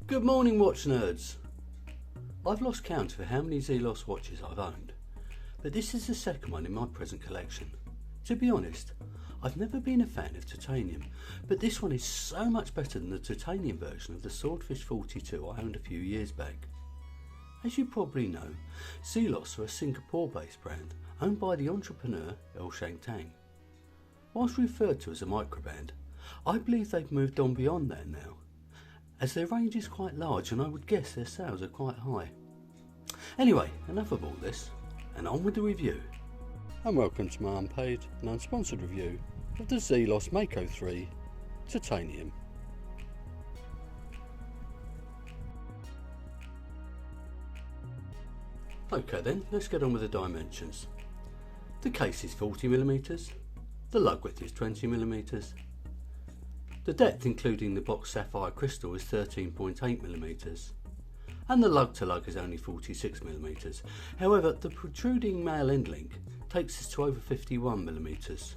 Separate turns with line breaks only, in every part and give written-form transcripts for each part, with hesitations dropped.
Good morning, watch nerds. I've lost count of how many Zelos watches I've owned, but this is the second one in my present collection. To be honest, I've never been a fan of titanium, but this one is so much better than the titanium version of the Swordfish 42 I owned a few years back. As you probably know, Zelos are a Singapore-based brand owned by the entrepreneur El Shang Tang. Whilst referred to as a microbrand, I believe they've moved on beyond that now, as their range is quite large and I would guess their sales are quite high. Anyway, enough of all this, and on with the review. And welcome to my unpaid and unsponsored review of the Zelos Mako 3 Titanium. Okay then, let's get on with the dimensions. The case is 40mm, the lug width is 20mm, the depth including the box sapphire crystal is 13.8mm, and the lug to lug is only 46mm. However, the protruding male end link takes us to over 51mm.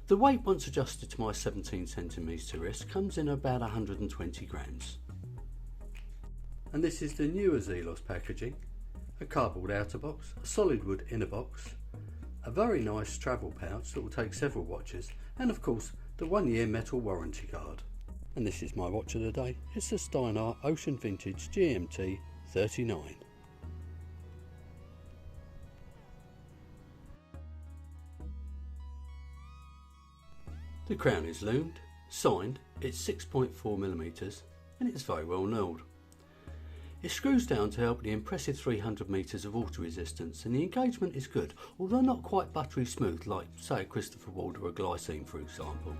The weight, once adjusted to my 17cm wrist, comes in about 120 grams. And this is the newer Zelos packaging: a cardboard outer box, a solid wood inner box, a very nice travel pouch that will take several watches, and of course the 1-year metal warranty card. And this is my watch of the day. It's the Steinar Ocean Vintage GMT 39. The crown is loomed, signed, it's 6.4mm and it's very well knurled. It screws down to help the impressive 300 metres of water resistance, and the engagement is good, although not quite buttery smooth like, say, a Christopher Ward or a Glycine for example.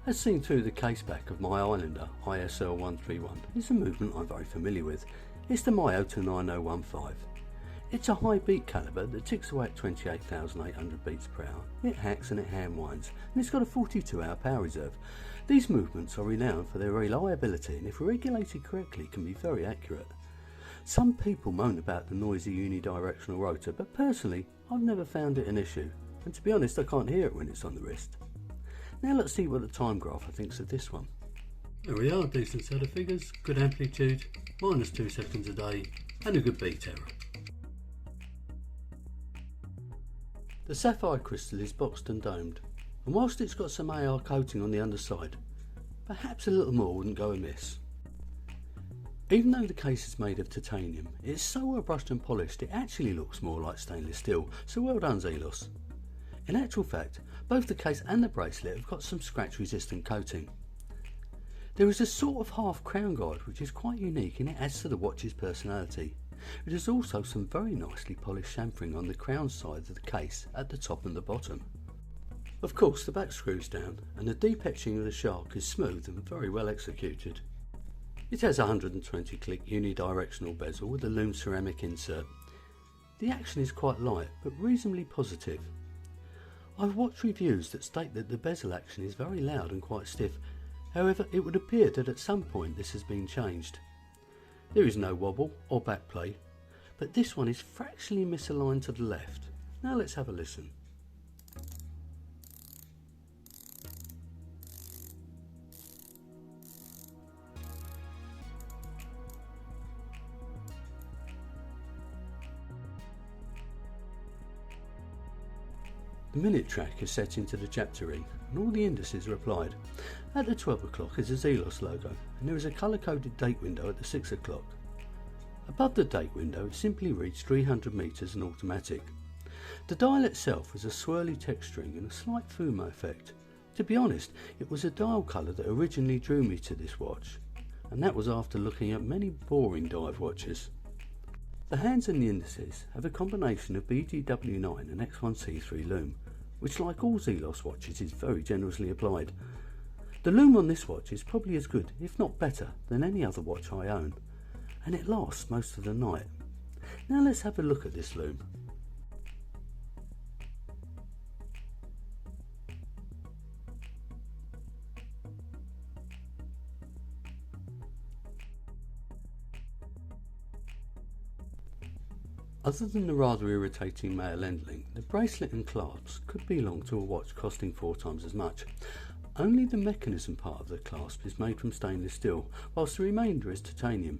As seen through the case back of my Islander ISL 131 is a movement I'm very familiar with. It's the Mako 9015. It's a high beat calibre that ticks away at 28,800 beats per hour. It hacks and it hand winds, and it's got a 42-hour power reserve. These movements are renowned for their reliability, and if regulated correctly can be very accurate. Some people moan about the noisy unidirectional rotor, but personally I've never found it an issue, and to be honest I can't hear it when it's on the wrist. Now let's see what the time grapher thinks of this one. There we are, decent set of figures, good amplitude, -2 seconds a day, and a good beat error. The sapphire crystal is boxed and domed, and whilst it's got some AR coating on the underside, perhaps a little more wouldn't go amiss. Even though the case is made of titanium, it's so well brushed and polished it actually looks more like stainless steel, so well done Zelos. In actual fact, both the case and the bracelet have got some scratch resistant coating. There is a sort of half crown guard which is quite unique, and it adds to the watch's personality. It is also some very nicely polished chamfering on the crown side of the case at the top and the bottom. Of course the back screws down, and the deep etching of the shark is smooth and very well executed. It has a 120 click unidirectional bezel with a loomed ceramic insert. The action is quite light but reasonably positive. I've watched reviews that state that the bezel action is very loud and quite stiff. However, it would appear that at some point this has been changed. There is no wobble or backplay, but this one is fractionally misaligned to the left. Now let's have a listen. The minute track is set into the chapter ring and all the indices are applied. At the 12 o'clock is a Zelos logo, and there is a colour coded date window at the 6 o'clock. Above the date window it simply reads 300 metres and automatic. The dial itself has a swirly texturing and a slight fumo effect. To be honest, it was a dial colour that originally drew me to this watch, and that was after looking at many boring dive watches. The hands and the indices have a combination of BGW9 and X1C3 lume, which like all Zelos watches is very generously applied. The lume on this watch is probably as good, if not better, than any other watch I own, and it lasts most of the night. Now let's have a look at this lume. Other than the rather irritating male end link, the bracelet and clasps could belong to a watch costing 4 times as much. Only the mechanism part of the clasp is made from stainless steel, whilst the remainder is titanium.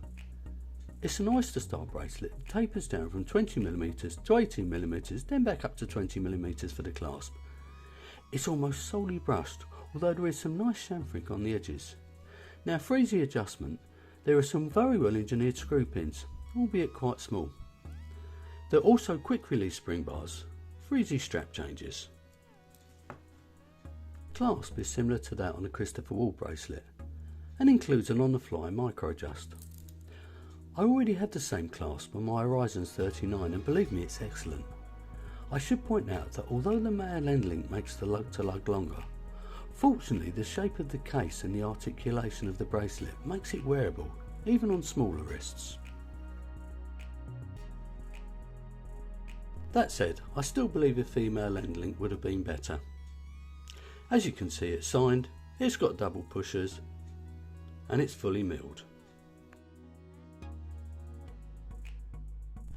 It's an oyster-style bracelet that tapers down from 20mm to 18mm, then back up to 20mm for the clasp. It's almost solely brushed, although there is some nice chamfering on the edges. Now for easy adjustment, there are some very well engineered screw pins, albeit quite small. There are also quick release spring bars for easy strap changes. Clasp is similar to that on a Christopher Wall bracelet and includes an on-the-fly micro adjust. I already have the same clasp on my Horizons 39 and believe me, it's excellent. I should point out that although the male end link makes the lug to lug longer, fortunately the shape of the case and the articulation of the bracelet makes it wearable even on smaller wrists. That said, I still believe a female end link would have been better. As you can see, it's signed, it's got double pushers and it's fully milled.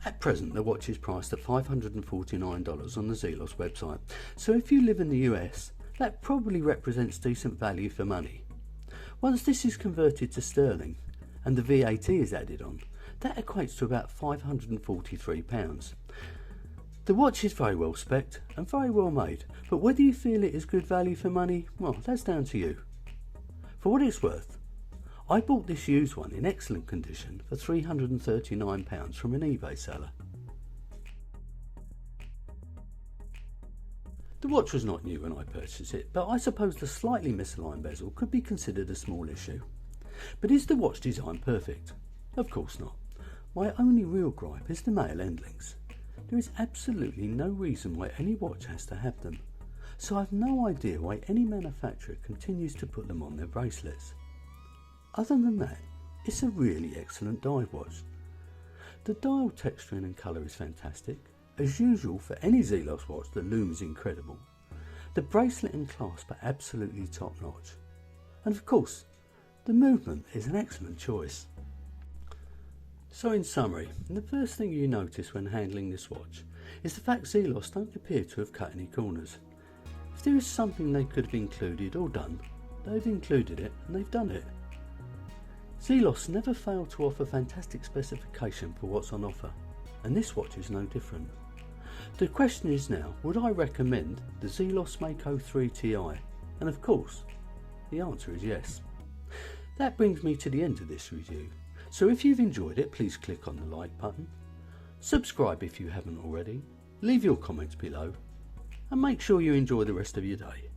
At present, the watch is priced at $549 on the Zelos website, so if you live in the US, that probably represents decent value for money. Once this is converted to sterling and the VAT is added on, that equates to about £543. The watch is very well spec'd and very well made, but whether you feel it is good value for money, well, that's down to you. For what it's worth, I bought this used one in excellent condition for £339 from an eBay seller. The watch was not new when I purchased it, but I suppose the slightly misaligned bezel could be considered a small issue. But is the watch design perfect? Of course not. My only real gripe is the male end links. There is absolutely no reason why any watch has to have them, so I've no idea why any manufacturer continues to put them on their bracelets. Other than that, it's a really excellent dive watch. The dial texturing and colour is fantastic. As usual for any Zelos watch, the loom is incredible. The bracelet and clasp are absolutely top notch. And of course, the movement is an excellent choice. So in summary, the first thing you notice when handling this watch is the fact Zelos don't appear to have cut any corners. If there is something they could have included or done, they've included it and they've done it. Zelos never fail to offer fantastic specification for what's on offer, and this watch is no different. The question is now, would I recommend the Zelos Mako 3 Ti? And of course, the answer is yes. That brings me to the end of this review, so if you've enjoyed it, please click on the like button, subscribe if you haven't already, leave your comments below, and make sure you enjoy the rest of your day.